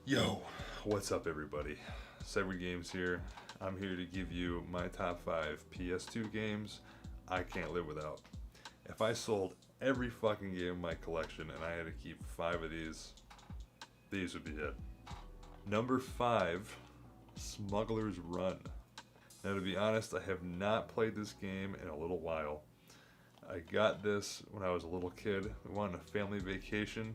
Yo, what's up everybody? Severed Games here. I'm here to give you my top 5 PS2 games I can't live without. If I sold every fucking game in my collection and I had to keep 5 of these would be it. Number 5, Smuggler's Run. Now to be honest, I have not played this game in a little while. I got this when I was a little kid. We went on a family vacation.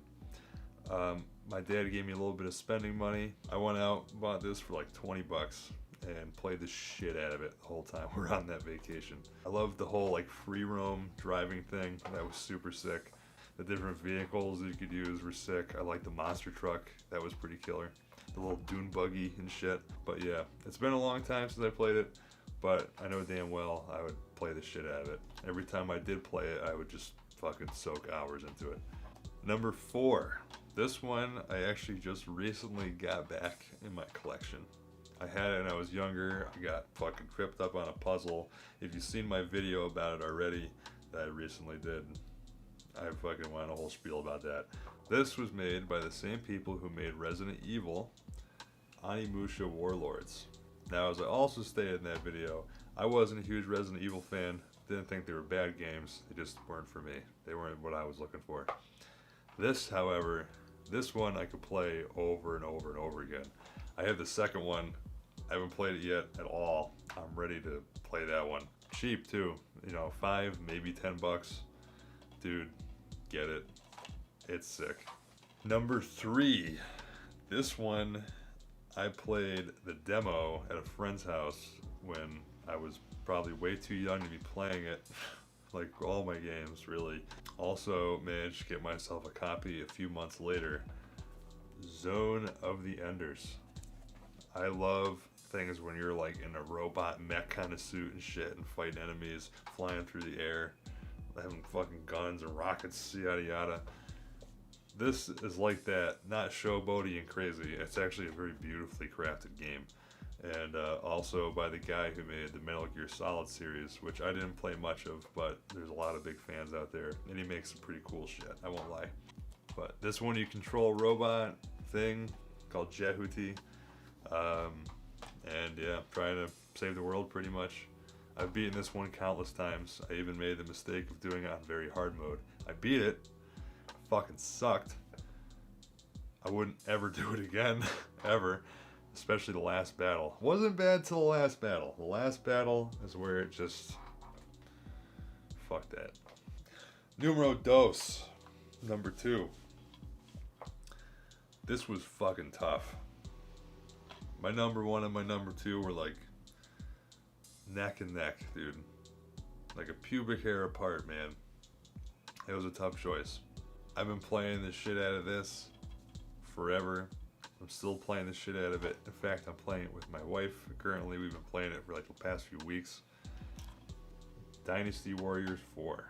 My dad gave me a little bit of spending money. I went out, bought this for like 20 bucks and played the shit out of it the whole time we're on that vacation. I loved the whole like free roam driving thing. That was super sick. The different vehicles that you could use were sick. I liked the monster truck. That was pretty killer. The little dune buggy and shit. But yeah, it's been a long time since I played it, but I know damn well I would play the shit out of it. Every time I did play it, I would just fucking soak hours into it. Number 4. This one I actually just recently got back in my collection. I had it when I was younger. I got fucking tripped up on a puzzle. If you've seen my video about it already that I recently did, I fucking went on a whole spiel about that. This was made by the same people who made Resident Evil, Onimusha Warlords. Now, as I also stated in that video, I wasn't a huge Resident Evil fan. Didn't think they were bad games. They just weren't for me. They weren't what I was looking for. This, however, this one I could play over and over and over again. I have the second one. I haven't played it yet at all. I'm ready to play that one. Cheap too. You know, 5, maybe 10 bucks. Dude, get it. It's sick. Number 3. This one, I played the demo at a friend's house when I was probably way too young to be playing it. Like all my games, really. Also managed to get myself a copy a few months later. Zone of the Enders. I love things when you're like in a robot mech kind of suit and shit and fighting enemies, flying through the air, having fucking guns and rockets, yada yada. This is like that, not showboaty and crazy. It's actually a very beautifully crafted game. And also by the guy who made the Metal Gear Solid series, which I didn't play much of, but there's a lot of big fans out there, and he makes some pretty cool shit, I won't lie. But this one you control a robot thing called Jehuti, and yeah, trying to save the world pretty much. I've beaten this one countless times. I even made the mistake of doing it on very hard mode. I beat it, fucking sucked. I wouldn't ever do it again, ever. Especially the last battle. Wasn't bad till the last battle. The last battle is where it just... Fuck that. Numero dos. Number 2. This was fucking tough. My number 1 and my number 2 were like neck and neck, dude. Like a pubic hair apart, man. It was a tough choice. I've been playing the shit out of this forever. I'm still playing the shit out of it. In fact, I'm playing it with my wife. Currently, we've been playing it for like the past few weeks. Dynasty Warriors 4.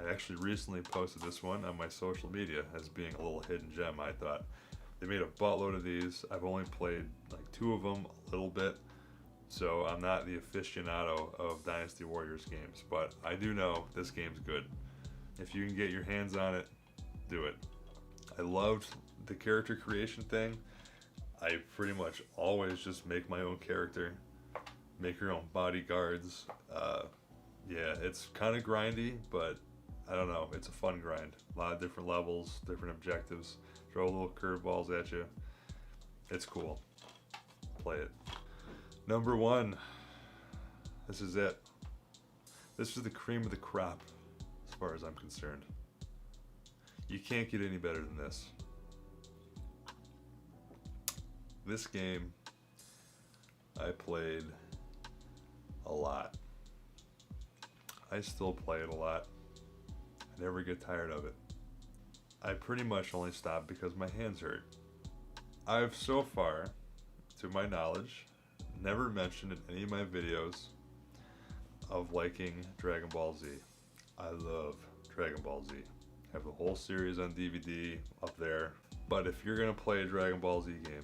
I actually recently posted this one on my social media as being a little hidden gem, I thought. They made a buttload of these. I've only played like 2 of them a little bit, so I'm not the aficionado of Dynasty Warriors games, but I do know this game's good. If you can get your hands on it, do it. I loved the character creation thing. I pretty much always just make my own character, make your own bodyguards. Yeah, it's kind of grindy, but I don't know, it's a fun grind. A lot of different levels, different objectives, throw little curveballs at you. It's cool. Play it. Number 1. This is it. This is the cream of the crop, as far as I'm concerned. You can't get any better than this. This game, I played a lot. I still play it a lot. I never get tired of it. I pretty much only stop because my hands hurt. I've so far, to my knowledge, never mentioned in any of my videos of liking Dragon Ball Z. I love Dragon Ball Z. I have the whole series on DVD up there. But if you're gonna play a Dragon Ball Z game,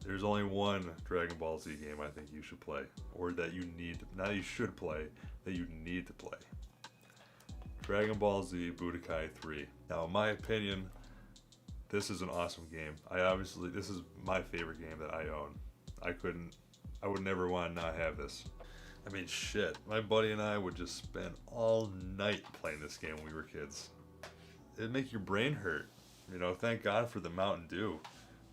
there's only one Dragon Ball Z game I think you should play, or that you need to, not you should play, that you need to play. Dragon Ball Z Budokai 3. Now in my opinion, this is an awesome game. This is my favorite game that I own. I would never want to not have this. I mean, shit. My buddy and I would just spend all night playing this game when we were kids. It'd make your brain hurt. You know, thank God for the Mountain Dew.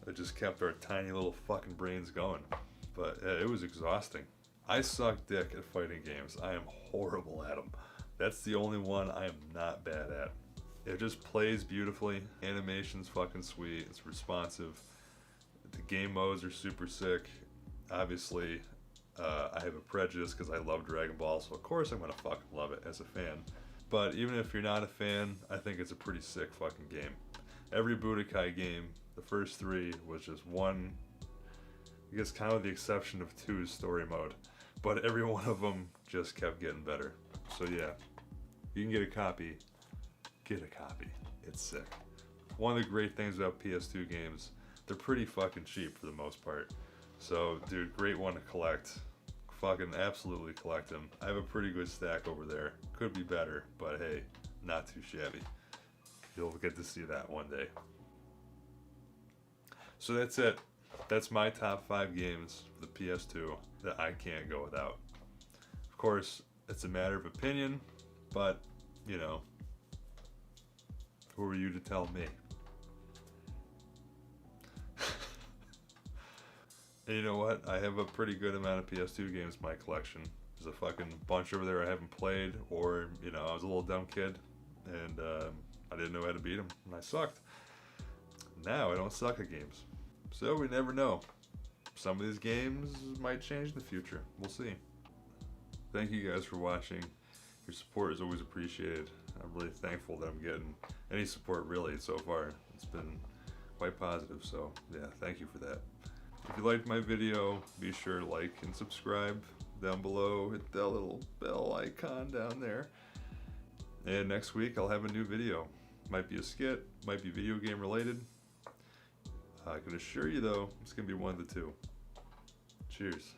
It just kept our tiny little fucking brains going. But it was exhausting. I suck dick at fighting games. I am horrible at them. That's the only one I am not bad at. It just plays beautifully. Animation's fucking sweet. It's responsive. The game modes are super sick. Obviously, I have a prejudice because I love Dragon Ball, so of course I'm gonna fucking love it as a fan. But even if you're not a fan, I think it's a pretty sick fucking game. Every Budokai game, the first 3 was just one, I guess kind of the exception of 2's story mode. But every one of them just kept getting better. So yeah, you can get a copy. Get a copy. It's sick. One of the great things about PS2 games, they're pretty fucking cheap for the most part. So, dude, great one to collect. Fucking absolutely collect them. I have a pretty good stack over there. Could be better, but hey, not too shabby. You'll get to see that one day. So that's it. That's my top 5 games for the PS2 that I can't go without. Of course, it's a matter of opinion, but, you know, who are you to tell me? And you know what? I have a pretty good amount of PS2 games in my collection. There's a fucking bunch over there I haven't played, or, you know, I was a little dumb kid, and I didn't know how to beat them, and I sucked. Now I don't suck at games. So we never know. Some of these games might change in the future. We'll see. Thank you guys for watching. Your support is always appreciated. I'm really thankful that I'm getting any support really so far. It's been quite positive, so yeah, thank you for that. If you liked my video, be sure to like and subscribe down below. Hit that little bell icon down there. And next week I'll have a new video. Might be a skit, might be video game related. I can assure you though, it's going to be one of the two. Cheers.